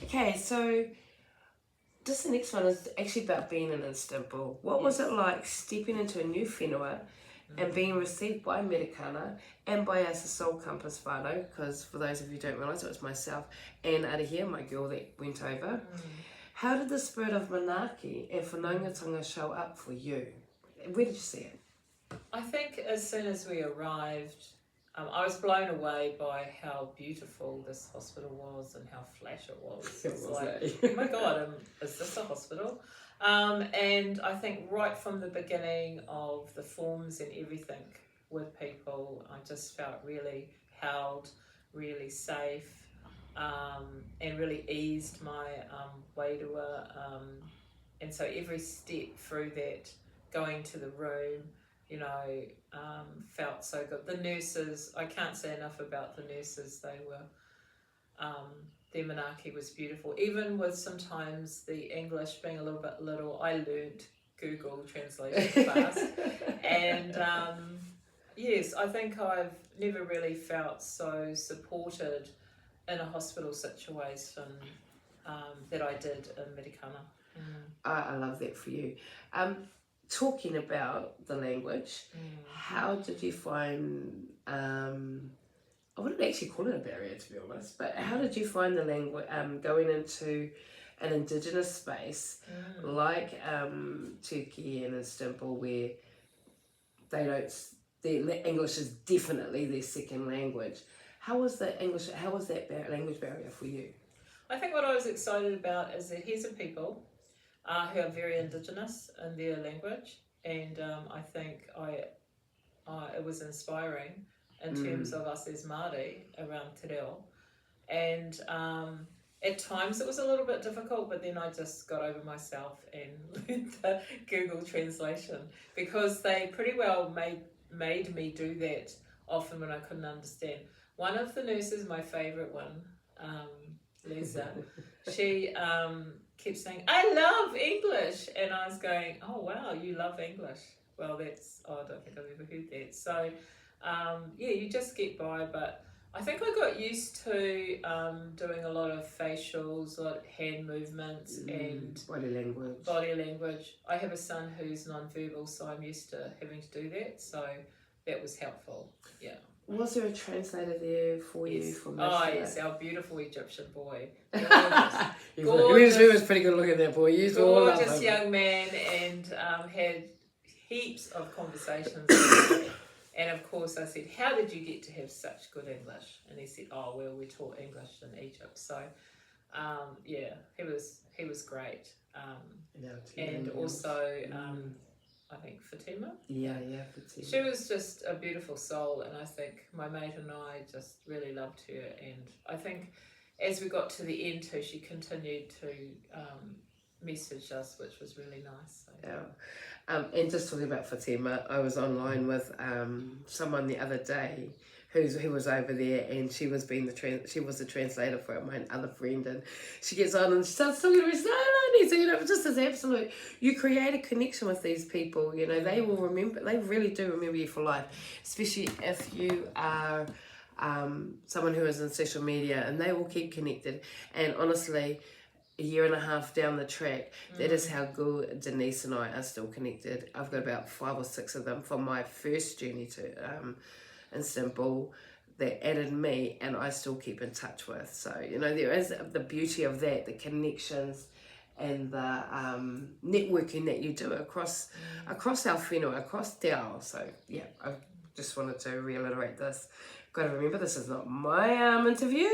Okay, so this next one is actually about being in Istanbul. What was it like stepping into a new whenua and being received by Medicana and by us as Soul Compass whānau? Because for those of you who don't realise, it was myself and Arihia, my girl, that went over. How did the spirit of Manaki and whanaungatanga show up for you? Where did you see it? I think as soon as we arrived, I was blown away by how beautiful this hospital was and how flash it was. It's like, oh my God, is this a hospital? And I think right from the beginning of the forms and everything with people, I just felt really held, really safe, and really eased my wairua. And so every step through that, going to the room, you know, felt so good. The nurses, I can't say enough about the nurses. They were, their manaki was beautiful. Even with sometimes the English being a little bit little, I learnt Google Translation fast. And yes, I think I've never really felt so supported in a hospital situation that I did in Medicana. I love that for you. Talking about the language, how did you find, I wouldn't actually call it a barrier to be honest, but how did you find the language, going into an indigenous space like Turkey and Istanbul, where they don't, the English is definitely their second language. How was that language barrier for you? I think what I was excited about is that here's a people who are very indigenous in their language, and I think it was inspiring in terms of us as Māori around Te Reo. And at times it was a little bit difficult, but then I just got over myself and learned the Google Translation, because they pretty well made me do that often when I couldn't understand. One of the nurses, my favourite one, Lisa, she kept saying, I love English. And I was going, oh wow, you love English. Well, I don't think I've ever heard that. So yeah, you just get by. But I think I got used to doing a lot of facials, a lot of hand movements and body language. I have a son who's non-verbal, so I'm used to having to do that. So that was helpful, yeah. Was there a translator there for you? Yes, our beautiful Egyptian boy. Gorgeous. He was pretty good looking, that boy. Gorgeous young man, and had heaps of conversations. And of course I said, how did you get to have such good English? And he said, oh, well, we taught English in Egypt. So yeah, he was great. And also I think Fatima. Yeah, Fatima. She was just a beautiful soul, and I think my mate and I just really loved her. And I think as we got to the end too, she continued to message us, which was really nice. So. Yeah. And just talking about Fatima, I was online with someone the other day who was over there, and she was the translator for my other friend, and she gets on and she starts talking to me. So you know, just as absolute, you create a connection with these people. You know, they will remember. They really do remember you for life, especially if you are someone who is in social media, and they will keep connected. And honestly, a year and a half down the track, that is how good Denise and I are still connected. I've got about 5 or 6 of them from my first journey to Istanbul that added me, and I still keep in touch with. So, you know, there is the beauty of that, the connections and the networking that you do across our whenua, across Te Ao. So, yeah, I just wanted to reiterate this. Got to remember, this is not my interview.